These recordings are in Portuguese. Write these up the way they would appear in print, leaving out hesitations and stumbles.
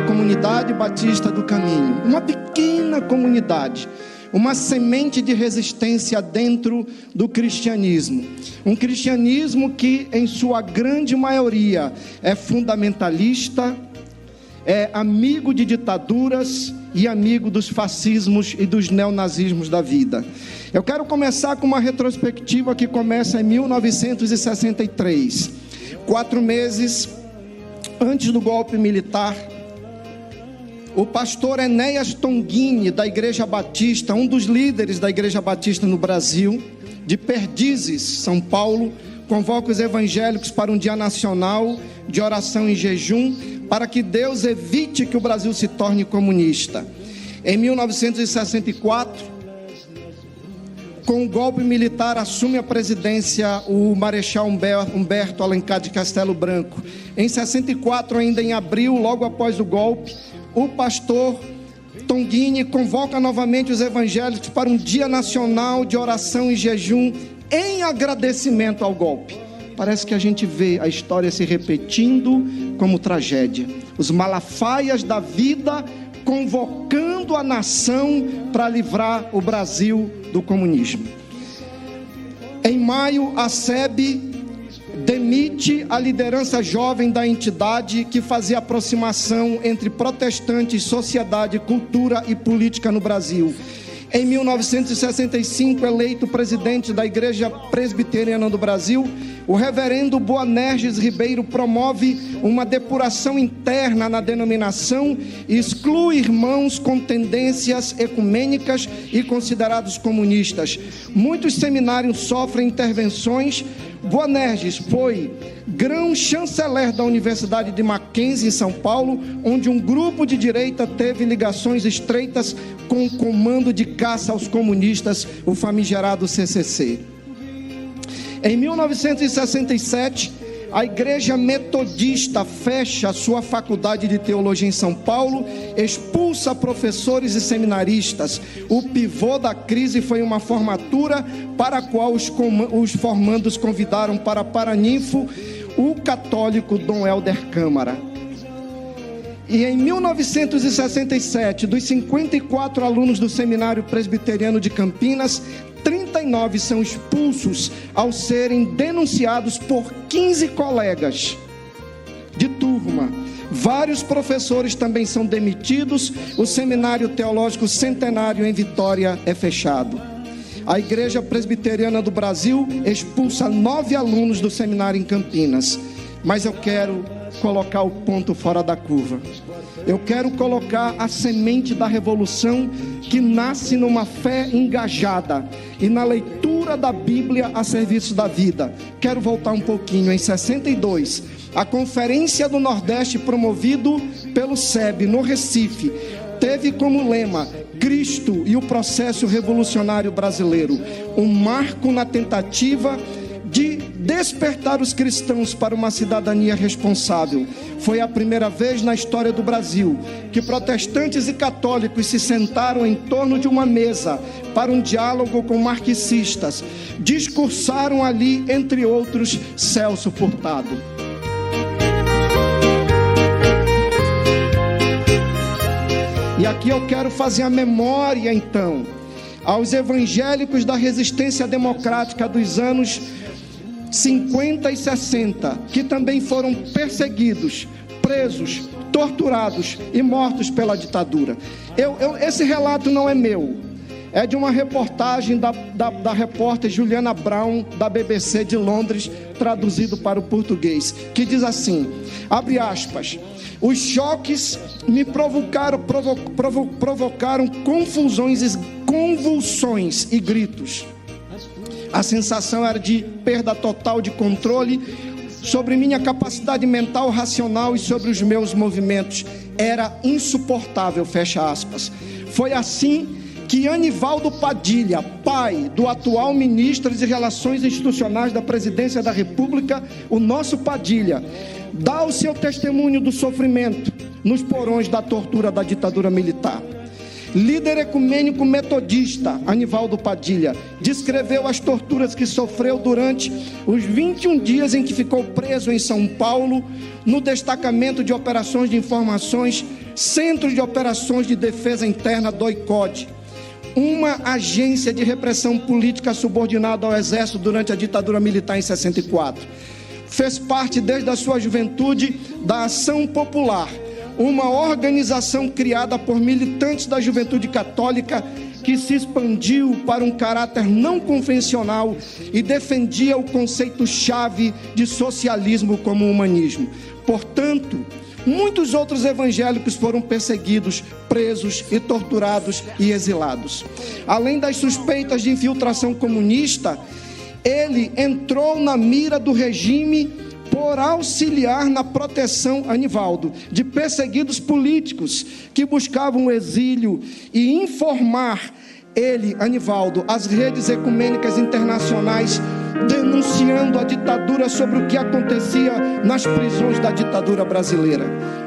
Comunidade Batista do Caminho, uma pequena comunidade, uma semente de resistência dentro do cristianismo. Um cristianismo que, em sua grande maioria, é fundamentalista, é amigo de ditaduras e amigo dos fascismos e dos neonazismos da vida. Eu quero começar com uma retrospectiva que começa em 1963, 4 meses antes do golpe militar. O pastor Enéas Tonguini, da Igreja Batista, um dos líderes da Igreja Batista no Brasil, de Perdizes, São Paulo, convoca os evangélicos para um dia nacional de oração e jejum, para que Deus evite que o Brasil se torne comunista. Em 1964, com o golpe militar, assume a presidência o Marechal Humberto Alencar de Castelo Branco. Em 64, ainda em abril, logo após o golpe, o pastor Tonguini convoca novamente os evangélicos para um dia nacional de oração e jejum em agradecimento ao golpe. Parece que a gente vê a história se repetindo como tragédia. Os malafaias da vida convocando a nação para livrar o Brasil do comunismo. Em maio, a SEB demite a liderança jovem da entidade que fazia aproximação entre protestantes, sociedade, cultura e política no Brasil. Em 1965, eleito presidente da Igreja Presbiteriana do Brasil, o reverendo Boanerges Ribeiro promove uma depuração interna na denominação e exclui irmãos com tendências ecumênicas e considerados comunistas. Muitos seminários sofrem intervenções. Boanerges foi grão-chanceler da Universidade de Mackenzie, em São Paulo, onde um grupo de direita teve ligações estreitas com o comando de caça aos comunistas, o famigerado CCC. Em 1967, a Igreja Metodista fecha sua faculdade de teologia em São Paulo, expulsa professores e seminaristas. O pivô da crise foi uma formatura para a qual os formandos convidaram para Paraninfo o católico Dom Helder Câmara. E em 1967, dos 54 alunos do Seminário Presbiteriano de Campinas, 39 são expulsos ao serem denunciados por 15 colegas de turma. Vários professores também são demitidos. O Seminário Teológico Centenário em Vitória é fechado. A Igreja Presbiteriana do Brasil expulsa 9 alunos do seminário em Campinas. Mas eu quero colocar o ponto fora da curva. Eu quero colocar a semente da revolução que nasce numa fé engajada e na leitura da Bíblia a serviço da vida. Quero voltar um pouquinho. Em 62, a Conferência do Nordeste, promovido pelo SEB no Recife, teve como lema Cristo e o processo revolucionário brasileiro, um marco na tentativa de despertar os cristãos para uma cidadania responsável. Foi a primeira vez na história do Brasil que protestantes e católicos se sentaram em torno de uma mesa para um diálogo com marxistas. Discursaram ali, entre outros, Celso Furtado. E aqui eu quero fazer a memória, então, aos evangélicos da resistência democrática dos anos 50 e 60, que também foram perseguidos, presos, torturados e mortos pela ditadura. Esse relato não é meu, é de uma reportagem da repórter Juliana Brown, da BBC de Londres, traduzido para o português, que diz assim, abre aspas, os choques me provocaram convulsões e gritos. A sensação era de perda total de controle sobre minha capacidade mental, racional e sobre os meus movimentos. Era insuportável, fecha aspas. Foi assim que Anivaldo Padilha, pai do atual ministro de Relações Institucionais da Presidência da República, o nosso Padilha, dá o seu testemunho do sofrimento nos porões da tortura da ditadura militar. Líder ecumênico metodista, Anivaldo Padilha, descreveu as torturas que sofreu durante os 21 dias em que ficou preso em São Paulo, no destacamento de operações de informações Centro de Operações de Defesa Interna, DOICOD, uma agência de repressão política subordinada ao Exército durante a ditadura militar em 64. Fez parte desde a sua juventude da Ação Popular, uma organização criada por militantes da juventude católica que se expandiu para um caráter não convencional e defendia o conceito-chave de socialismo como humanismo. Portanto, muitos outros evangélicos foram perseguidos, presos e torturados e exilados. Além das suspeitas de infiltração comunista, ele entrou na mira do regime por auxiliar na proteção, Anivaldo, de perseguidos políticos que buscavam o exílio e informar ele, Anivaldo, as redes ecumênicas internacionais denunciando a ditadura sobre o que acontecia nas prisões da ditadura brasileira.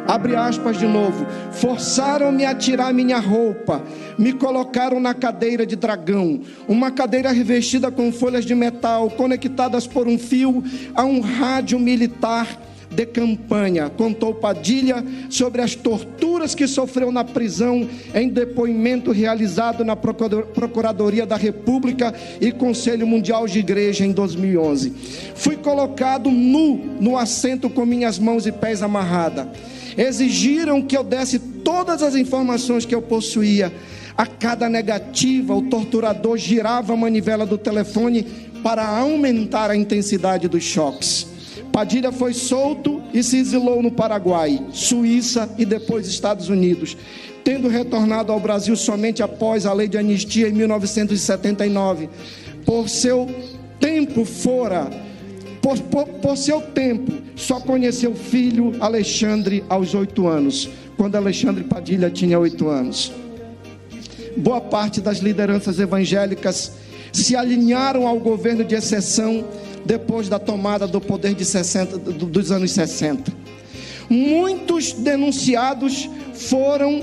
Abre aspas de novo. Forçaram-me a tirar minha roupa, me colocaram na cadeira de dragão, uma cadeira revestida com folhas de metal, conectadas por um fio a um rádio militar de campanha. Contou Padilha sobre as torturas que sofreu na prisão em depoimento realizado na Procuradoria da República e Conselho Mundial de Igreja em 2011. Fui colocado nu no assento com minhas mãos e pés amarradas. Exigiram que eu desse todas as informações que eu possuía. A cada negativa, o torturador girava a manivela do telefone para aumentar a intensidade dos choques. Padilha foi solto e se exilou no Paraguai, Suíça e depois Estados Unidos, tendo retornado ao Brasil somente após a lei de anistia em 1979. Por seu tempo, só conheceu o filho Alexandre aos 8 anos, quando Alexandre Padilha tinha 8 anos. Boa parte das lideranças evangélicas se alinharam ao governo de exceção depois da tomada do poder dos anos 60. Muitos denunciados foram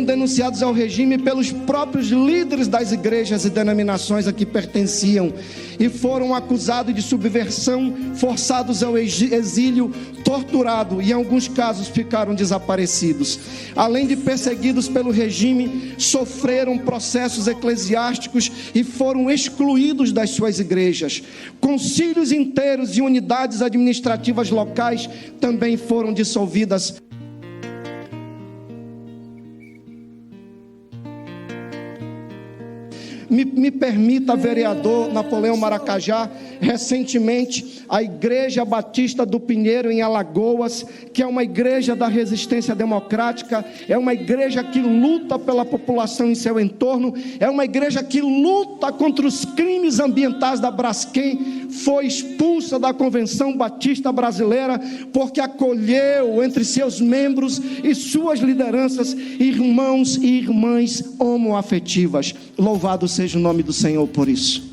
denunciados ao regime pelos próprios líderes das igrejas e denominações a que pertenciam e foram acusados de subversão, forçados ao exílio, torturados e em alguns casos ficaram desaparecidos. Além de perseguidos pelo regime, sofreram processos eclesiásticos e foram excluídos das suas igrejas. Concílios inteiros e unidades administrativas locais também foram dissolvidas. Me permita, vereador Napoleão Maracajá, recentemente a Igreja Batista do Pinheiro em Alagoas, que é uma igreja da resistência democrática, é uma igreja que luta pela população em seu entorno, é uma igreja que luta contra os crimes ambientais da Braskem, foi expulsa da Convenção Batista Brasileira porque acolheu entre seus membros e suas lideranças irmãos e irmãs homoafetivas. Louvado seja o nome do Senhor por isso.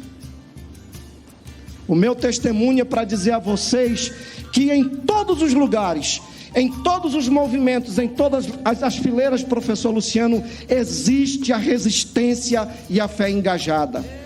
O meu testemunho é para dizer a vocês que em todos os lugares, em todos os movimentos, em todas as fileiras, professor Luciano, existe a resistência e a fé engajada.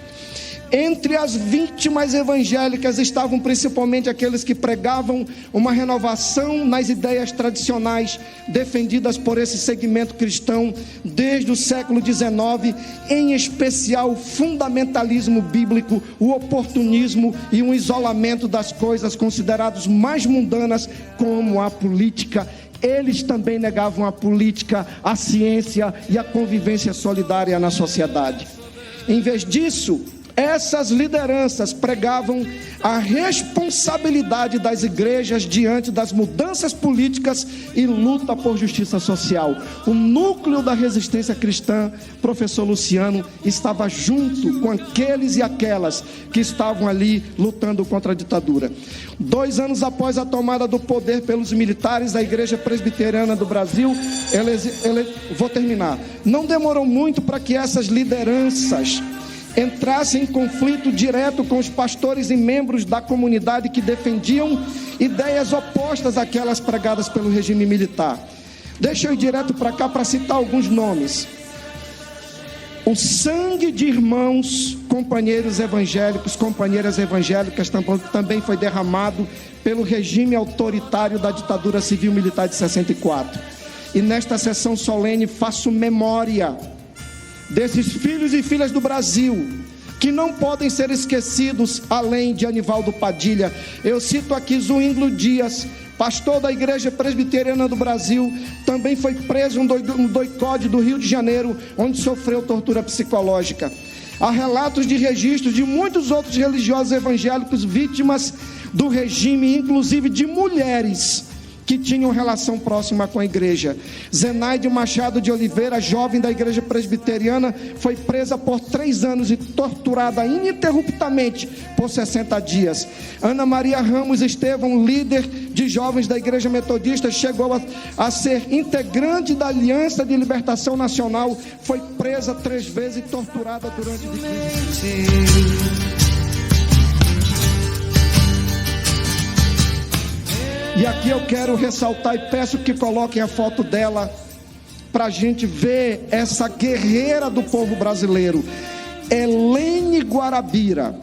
Entre as vítimas evangélicas estavam principalmente aqueles que pregavam uma renovação nas ideias tradicionais defendidas por esse segmento cristão desde o século XIX, em especial o fundamentalismo bíblico, o oportunismo e um isolamento das coisas consideradas mais mundanas, como a política. Eles também negavam a política, a ciência e a convivência solidária na sociedade. Em vez disso, essas lideranças pregavam a responsabilidade das igrejas diante das mudanças políticas e luta por justiça social. O núcleo da resistência cristã, professor Luciano, estava junto com aqueles e aquelas que estavam ali lutando contra a ditadura. 2 anos após a tomada do poder pelos militares da Igreja Presbiteriana do Brasil, vou terminar. Não demorou muito para que essas lideranças entrassem em conflito direto com os pastores e membros da comunidade que defendiam ideias opostas àquelas pregadas pelo regime militar. Deixa eu ir direto para cá para citar alguns nomes. O sangue de irmãos companheiros evangélicos, companheiras evangélicas, também foi derramado pelo regime autoritário da ditadura civil-militar de 64. E nesta sessão solene faço memória desses filhos e filhas do Brasil, que não podem ser esquecidos, além de Anivaldo Padilha. Eu cito aqui Zuínglio Dias, pastor da Igreja Presbiteriana do Brasil, também foi preso no doicode do Rio de Janeiro, onde sofreu tortura psicológica. Há relatos de registros de muitos outros religiosos evangélicos vítimas do regime, inclusive de mulheres que tinham relação próxima com a igreja. Zenaide Machado de Oliveira, jovem da Igreja Presbiteriana, foi presa por 3 anos e torturada ininterruptamente por 60 dias. Ana Maria Ramos Estevão, líder de jovens da Igreja Metodista, chegou a ser integrante da Aliança de Libertação Nacional, foi presa 3 vezes e torturada durante 15 dias. E aqui eu quero ressaltar e peço que coloquem a foto dela para a gente ver essa guerreira do povo brasileiro. Helene Guarabira,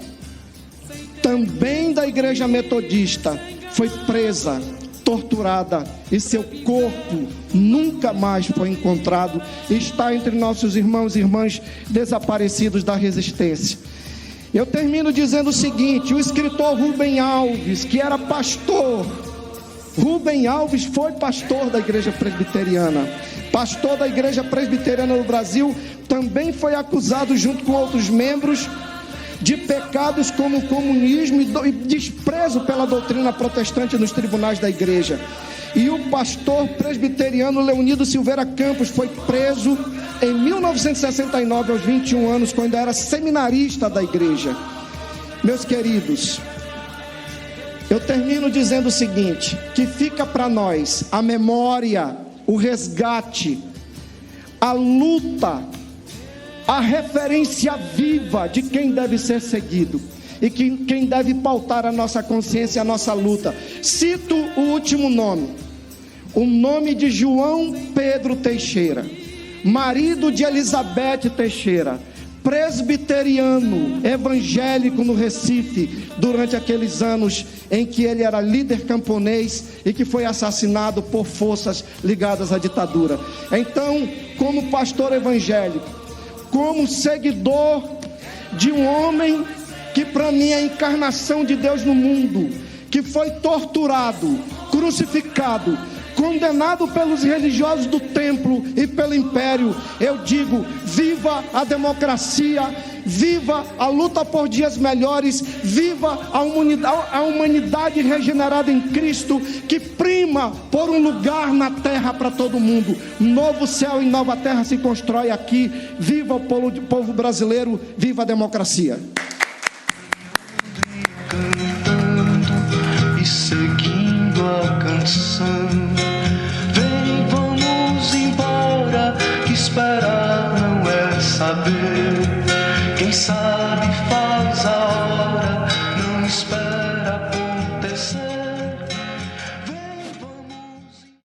também da Igreja Metodista, foi presa, torturada e seu corpo nunca mais foi encontrado. Está entre nossos irmãos e irmãs desaparecidos da resistência. Eu termino dizendo o seguinte: o escritor Rubem Alves, que era pastor, Rubem Alves foi pastor da Igreja Presbiteriana, pastor da Igreja Presbiteriana do Brasil, também foi acusado junto com outros membros de pecados como comunismo e desprezo pela doutrina protestante nos tribunais da igreja. E o pastor presbiteriano Leonido Silveira Campos foi preso em 1969 aos 21 anos, quando era seminarista da igreja. Meus queridos, eu termino dizendo o seguinte, que fica para nós a memória, o resgate, a luta, a referência viva de quem deve ser seguido e quem deve pautar a nossa consciência, a nossa luta. Cito o último nome, o nome de João Pedro Teixeira, marido de Elizabeth Teixeira, presbiteriano, evangélico no Recife, durante aqueles anos em que ele era líder camponês e que foi assassinado por forças ligadas à ditadura. Então, como pastor evangélico, como seguidor de um homem que para mim é a encarnação de Deus no mundo, que foi torturado, crucificado, condenado pelos religiosos do templo e pelo império, eu digo: viva a democracia, viva a luta por dias melhores, viva a humanidade regenerada em Cristo, que prima por um lugar na terra para todo mundo. Novo céu e nova terra se constrói aqui. Viva o povo brasileiro, viva a democracia. Cantando e seguindo a canção, vem, vamos embora, que esperar não é saber, quem sabe faz